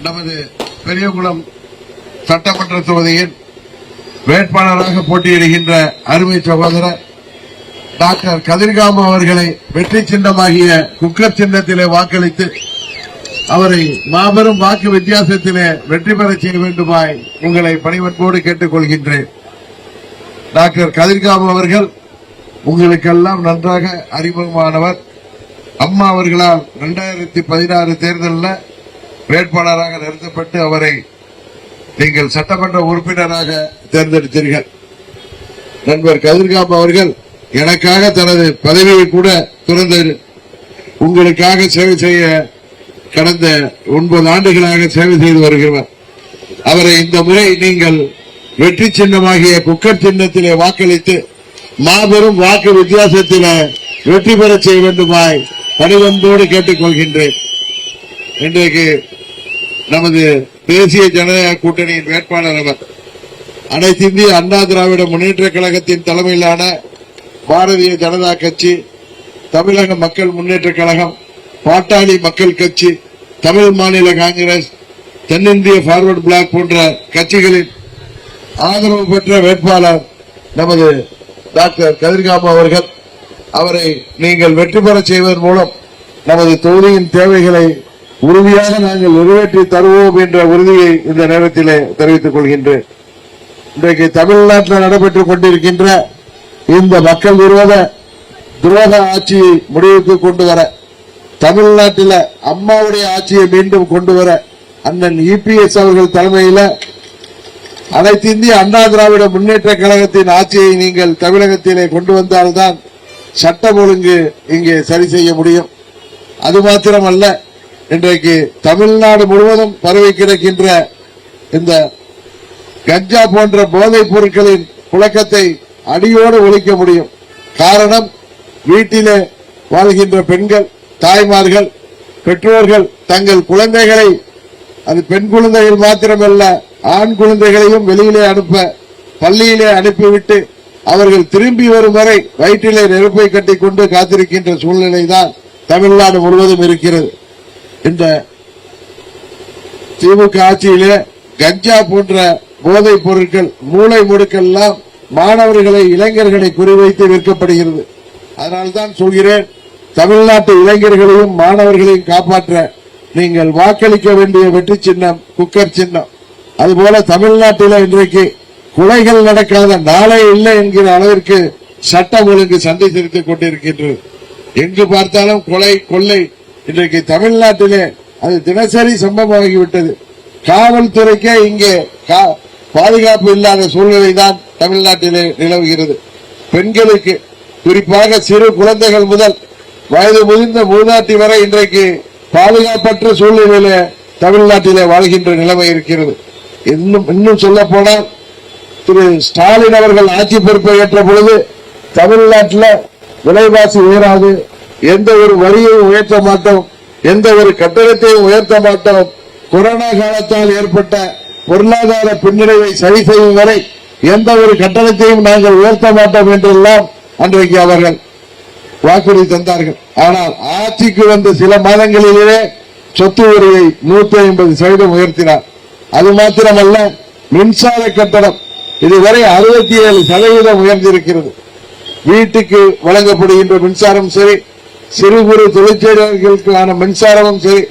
நமது பெரியகுளம் சட்டமன்ற தொகுதியில் வேட்பாளராக போட்டியிடுகின்ற அருமை சகோதரர் டாக்டர் கதிர்காம அவர்களை வெற்றி சின்னமாகிய குக்கர் சின்னத்திலே வாக்களித்து அவரை மாபெரும் வாக்கு வித்தியாசத்திலே வெற்றி பெற செய்ய வேண்டுமாய் உங்களை பணிவன்போடு கேட்டுக் கொள்கின்றேன். டாக்டர் கதிர்காம அவர்கள் உங்களுக்கெல்லாம் நன்றாக அறிமுகமானவர். அம்மா அவர்களால் 2016 தேர்தலில் வேட்பாளராக நிறுத்தப்பட்டு அவரை நீங்கள் சட்டமன்ற உறுப்பினராக தேர்ந்தெடுத்தீர்கள். நண்பர் கதிர்காம அவர்கள் எனக்காக தனது பதவியை கூட துறந்து உங்களுக்காக சேவை செய்ய கடந்த 9 ஆண்டுகளாக சேவை செய்து வருகிறவர். அவரை இந்த முறை நீங்கள் வெற்றி சின்னமாகிய குக்கர் சின்னத்திலே வாக்களித்து மாபெரும் வாக்கு வித்தியாசத்திலே வெற்றி பெற செய்ய வேண்டுமாய் பணிவன்போடு கேட்டுக் கொள்கின்றேன். இன்றைக்கு நமது தேசிய ஜனநாயக கூட்டணியின் வேட்பாளர் அவர். அனைத்து இந்திய அண்ணா திராவிட முன்னேற்ற கழகத்தின் தலைமையிலான பாரதிய ஜனதா கட்சி, தமிழக மக்கள் முன்னேற்ற கழகம், பாட்டாளி மக்கள் கட்சி, தமிழ் மாநில காங்கிரஸ், தென்னிந்திய பார்வர்டு பிளாக் போன்ற கட்சிகளின் ஆதரவு பெற்ற வேட்பாளர் நமது டாக்டர் கதிர்காம அவர்கள். அவரை நீங்கள் வெற்றி பெற செய்வதன் மூலம் நமது தொகுதியின் தேவைகளை உறுதியாக நாங்கள் நிறைவேற்றி தருவோம் என்ற உறுதியை இந்த நேரத்திலே தெரிவித்துக் கொள்கின்றேன். இன்றைக்கு தமிழ்நாட்டில் நடைபெற்றுக் கொண்டிருக்கின்ற இந்த மக்கள் விரோத துரோக ஆட்சியை முடிவுக்கு கொண்டு வர, தமிழ்நாட்டில் அம்மாவுடைய ஆட்சியை மீண்டும் கொண்டு வர அண்ணன் EPS அவர்கள் தலைமையில் அனைத்து இந்திய அண்ணா திராவிட முன்னேற்ற கழகத்தின் ஆட்சியை நீங்கள் தமிழகத்திலே கொண்டு வந்தால்தான் சட்டம் ஒழுங்கு இங்கே சரி செய்ய முடியும். அது மாத்திரமல்ல, இன்றைக்கு தமிழ்நாடு முழுவதும் பரவி கிடக்கின்ற இந்த கஞ்சா போன்ற போதைப் பொருட்களின் புழக்கத்தை அடியோடு ஒழிக்க முடியும். காரணம், வீட்டிலே வாழ்கின்ற பெண்கள், தாய்மார்கள், பெற்றோர்கள் தங்கள் குழந்தைகளை, அது பெண் குழந்தைகள் மாத்திரமல்ல ஆண் குழந்தைகளையும் வெளியிலே அனுப்ப பள்ளியிலே அனுப்பிவிட்டு அவர்கள் திரும்பி வரும் வரை வயிற்றிலே நெருப்பை கட்டிக்கொண்டு காத்திருக்கின்ற சூழ்நிலைதான் தமிழ்நாடு முழுவதும் இருக்கிறது. இந்த திமுக ஆட்சியிலே கஞ்சா போன்ற போதைப் பொருட்கள் மூளை முடுக்கெல்லாம் மாணவர்களை, இளைஞர்களை குறிவைத்து விற்கப்படுகிறது. அதனால்தான் சொல்கிறேன், தமிழ்நாட்டு இளைஞர்களையும் மாணவர்களையும் காப்பாற்ற நீங்கள் வாக்களிக்க வேண்டிய வெற்றி சின்னம் குக்கர் சின்னம். அதுபோல தமிழ்நாட்டில் இன்றைக்கு கொலைகள் நடக்காத நாளே இல்லை என்கிற அளவிற்கு சட்டம் ஒழுங்கு சண்டை சிரித்துக் கொண்டிருக்கின்றது. எங்கு பார்த்தாலும் கொலை, கொள்ளை. இன்றைக்கு தமிழ்நாட்டிலே அது தினசரி சம்பவமாகிவிட்டது. காவல்துறைக்கே இங்கே பாதுகாப்பு இல்லாத சூழ்நிலை தான் தமிழ்நாட்டிலே நிலவுகிறது. பெண்களுக்கு, குறிப்பாக சிறு குழந்தைகள் முதல் வயது முதிர்ந்த மூதாட்டி வரை இன்றைக்கு பாதுகாப்பற்ற சூழ்நிலையில தமிழ்நாட்டிலே வாழ்கின்ற நிலைமை இருக்கிறது. இன்னும் சொல்ல போனால், திரு ஸ்டாலின் அவர்கள் ஆட்சி பொறுப்பை ஏற்ற பொழுது தமிழ்நாட்டில் விலைவாசி உயராது, எந்த ஒரு வரியையும் உயர்த்த மாட்டோம், எந்த ஒரு கட்டணத்தையும் உயர்த்த மாட்டோம், கொரோனா காலத்தால் ஏற்பட்ட பொருளாதார பின்னடைவை சரி செய்யும் வரை எந்த ஒரு கட்டணத்தையும் நாங்கள் உயர்த்த மாட்டோம் என்றெல்லாம் அன்றைக்கு அவர்கள் வாக்குறுதி தந்தார்கள். ஆனால் ஆட்சிக்கு வந்த சில மாதங்களிலேயே சொத்து வரியை 150% உயர்த்தினார். அது மாத்திரமல்ல, மின்சார கட்டணம் இதுவரை 67% உயர்ந்திருக்கிறது. வீட்டுக்கு வழங்கப்படுகின்ற மின்சாரம் சரி, சிறு குறு தொழிற்சாலைகளுக்கான மின்சாரமும் சரி,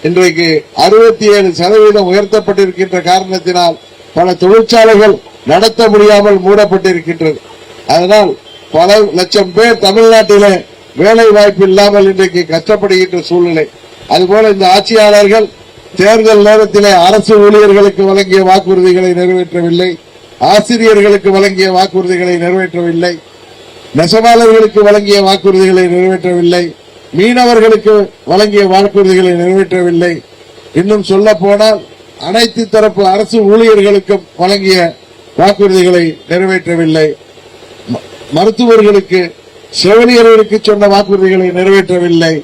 இன்றைக்கு 67% உயர்த்தப்பட்டிருக்கின்ற காரணத்தினால் பல தொழிற்சாலைகள் நடத்த முடியாமல் மூடப்பட்டிருக்கின்றது. அதனால் பல லட்சம் பேர் தமிழ்நாட்டிலே வேலை வாய்ப்பு இல்லாமல் இன்றைக்கு கஷ்டப்படுகின்ற சூழ்நிலை. அதுபோல இந்த ஆட்சியாளர்கள் தேர்தல் நேரத்திலே அரசு ஊழியர்களுக்கு வழங்கிய வாக்குறுதிகளை நிறைவேற்றவில்லை, ஆசிரியர்களுக்கு வழங்கிய வாக்குறுதிகளை நிறைவேற்றவில்லை, நெசவாளர்களுக்கு வழங்கிய வாக்குறுதிகளை நிறைவேற்றவில்லை, மீனவர்களுக்கு வழங்கிய வாக்குறுதிகளை நிறைவேற்றவில்லை. இன்னும் சொல்ல போனால் அனைத்து தரப்பு அரசு ஊழியர்களுக்கும் வழங்கிய வாக்குறுதிகளை நிறைவேற்றவில்லை. மருத்துவர்களுக்கு, செவிலியர்களுக்கு சொன்ன வாக்குறுதிகளை நிறைவேற்றவில்லை.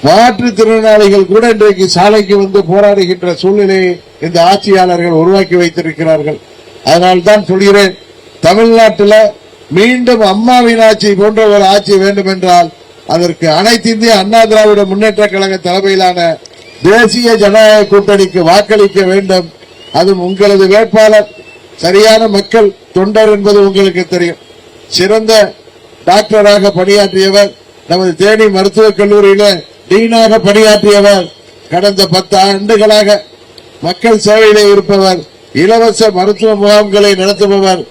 மாற்றுத்திறனாளிகள் கூட இன்றைக்கு சாலைக்கு வந்து போராடுகின்ற சூழ்நிலையை இந்த ஆட்சியாளர்கள் உருவாக்கி வைத்திருக்கிறார்கள். அதனால்தான் சொல்கிறேன், தமிழ்நாட்டில் மீண்டும் அம்மாவின் ஆட்சி போன்ற ஒரு ஆட்சி வேண்டும் என்றால் அதற்கு அனைத்து இந்திய அண்ணா திராவிட முன்னேற்ற கழக தலைமையிலான தேசிய ஜனநாயக கூட்டணிக்கு வாக்களிக்க வேண்டும். அதுவும் உங்களது வேட்பாளர் சரியான மக்கள் தொண்டர் என்பது உங்களுக்கு தெரியும். சிறந்த டாக்டராக பணியாற்றியவர், நமது தேனி மருத்துவக் கல்லூரியில டீனாக பணியாற்றியவர், கடந்த 10 ஆண்டுகளாக மக்கள் சேவையிலே இருப்பவர், இலவச மருத்துவ முகாம்களை நடத்துபவர்,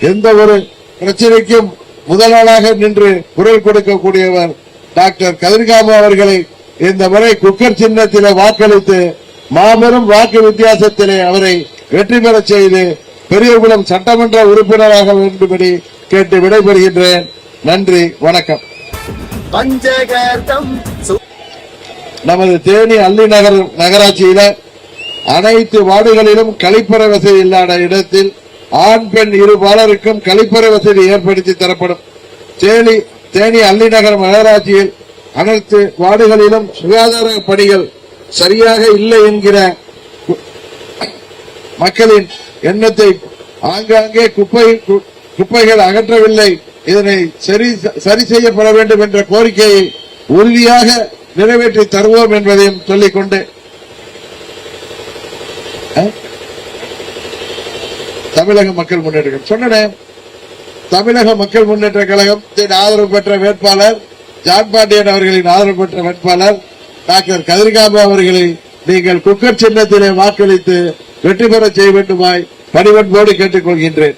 எந்த ஒரு பிரச்சனைக்கும் முதலாளாக நின்று குரல் கொடுக்கக்கூடியவர் டாக்டர் கதிர்காமு அவர்களை இந்த முறை குக்கர் சின்னத்திலே வாக்களித்து மாபெரும் வாக்கு வித்தியாசத்திலே அவரை வெற்றி பெற செய்து பெரியகுளம் சட்டமன்ற உறுப்பினராக வேண்டும்படி கேட்டு விடைபெறுகின்றேன். நன்றி, வணக்கம். நமது தேனி அள்ளி நகராட்சியில அனைத்து வார்டுகளிலும் கழிப்பற வசதி இல்லாத இடத்தில் ஆண் பெண் இருபாலருக்கும் கழிப்பற வசதி ஏற்படுத்தி தரப்படும். தேனி அள்ளி நகர் நகராட்சியில் அனைத்து வார்டுகளிலும் சுகாதார பணிகள் சரியாக இல்லை என்கிற மக்களின் எண்ணத்தை ஆங்காங்கே குப்பைகள் அகற்றவில்லை, இதனை சரி செய்யப்பட வேண்டும் என்ற கோரிக்கையை உறுதியாக நிறைவேற்றி தருவோம் என்பதையும் சொல்லிக்கொண்டு தமிழக மக்கள் முன்னேற்ற சொன்னேன். தமிழக மக்கள் முன்னேற்ற கழகத்தின் ஆதரவு பெற்ற வேட்பாளர் ஜான் பாண்டியன் அவர்களின் ஆதரவு பெற்ற வேட்பாளர் டாக்டர் கதிர்காமு அவர்களை நீங்கள் குக்கர் சின்னத்திலே வாக்களித்து வெற்றி பெற செய்ய வேண்டுமாய் பணிவன்போடு கேட்டுக் கொள்கின்றேன்.